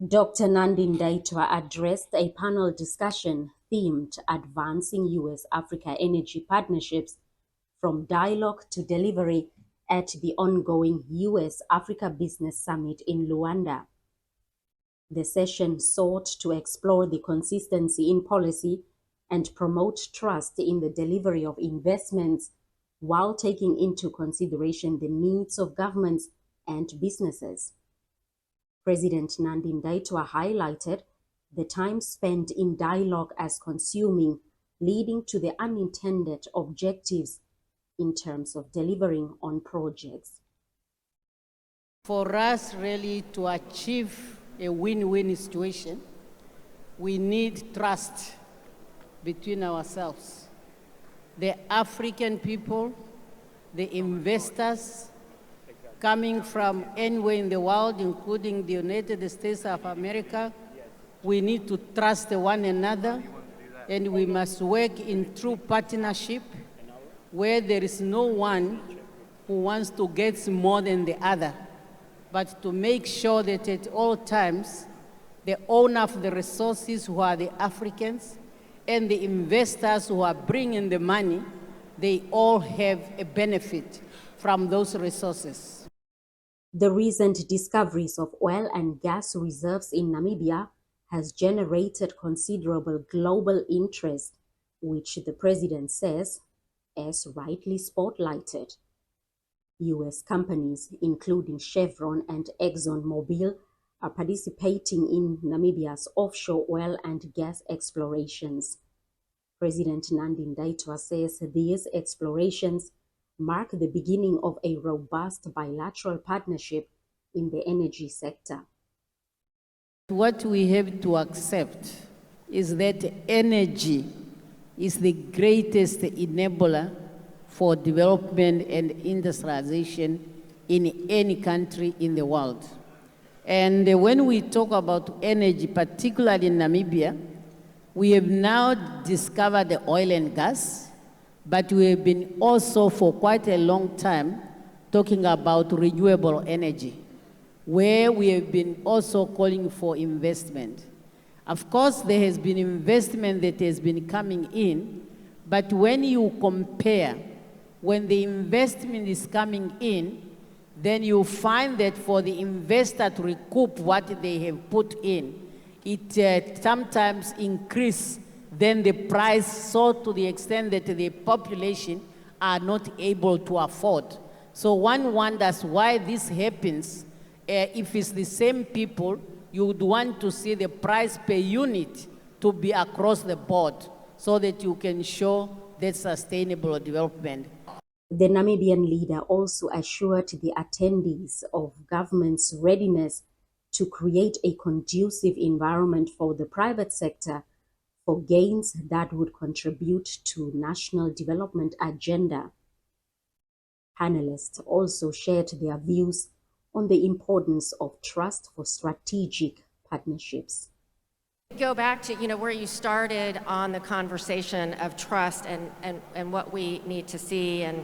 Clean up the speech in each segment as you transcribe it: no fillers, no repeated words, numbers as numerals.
Dr. Nandi-Ndaitwah addressed a panel discussion themed Advancing U.S.-Africa Energy Partnerships from Dialogue to Delivery at the ongoing U.S.-Africa Business Summit in Luanda. The session sought to explore the consistency in policy and promote trust in the delivery of investments while taking into consideration the needs of governments and businesses. President Nandi-Ndaitwah highlighted the time spent in dialogue as consuming, leading to the unintended objectives in terms of delivering on projects. For us really to achieve a win-win situation, we need trust between ourselves. The African people, the investors, coming from anywhere in the world, including the United States of America, we need to trust one another, and we must work in true partnership where there is no one who wants to get more than the other, but to make sure that at all times, the owner of the resources, who are the Africans, and the investors who are bringing the money, they all have a benefit from those resources. The recent discoveries of oil and gas reserves in Namibia has generated considerable global interest, which the president says, as rightly spotlighted. U.S. companies, including Chevron and ExxonMobil, are participating in Namibia's offshore oil and gas explorations. President Nandi-Ndaitwah says these explorations mark the beginning of a robust bilateral partnership in the energy sector. What we have to accept is that energy is the greatest enabler for development and industrialization in any country in the world. And when we talk about energy, particularly in Namibia, we have now discovered the oil and gas, but we have been also for quite a long time talking about renewable energy, where we have been also calling for investment. Of course, there has been investment that has been coming in, but when you compare, when the investment is coming in, then you find that for the investor to recoup what they have put in, it sometimes increases then the price, so to the extent that the population are not able to afford. So one wonders why this happens. If it's the same people, you would want to see the price per unit to be across the board so that you can show that sustainable development. The Namibian leader also assured the attendees of government's readiness to create a conducive environment for the private sector for gains that would contribute to national development agenda. Panelists also shared their views on the importance of trust for strategic partnerships. Go back to where you started on the conversation of trust and what we need to see and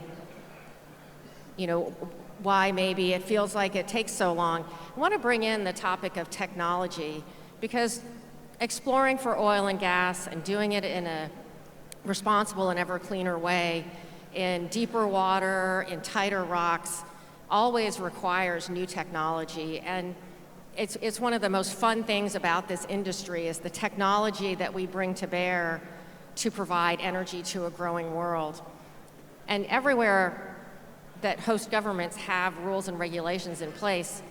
why maybe it feels like it takes so long. I want to bring in the topic of technology because exploring for oil and gas and doing it in a responsible and ever cleaner way in deeper water, in tighter rocks, always requires new technology. And it's one of the most fun things about this industry is the technology that we bring to bear to provide energy to a growing world. And everywhere that host governments have rules and regulations in place,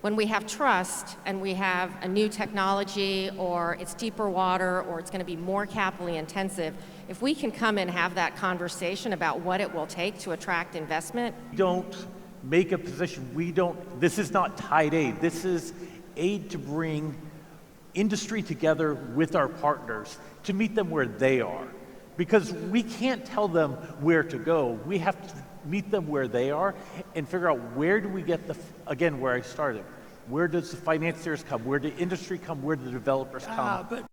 when we have trust and we have a new technology or it's deeper water or it's going to be more capitally intensive, if we can come and have that conversation about what it will take to attract investment. Don't make a position, this is not tied aid. This is aid to bring industry together with our partners to meet them where they are. Because we can't tell them where to go. We have to meet them where they are and figure out where do we get again, where I started. Where does the financiers come? Where do industry come? Where do the developers come?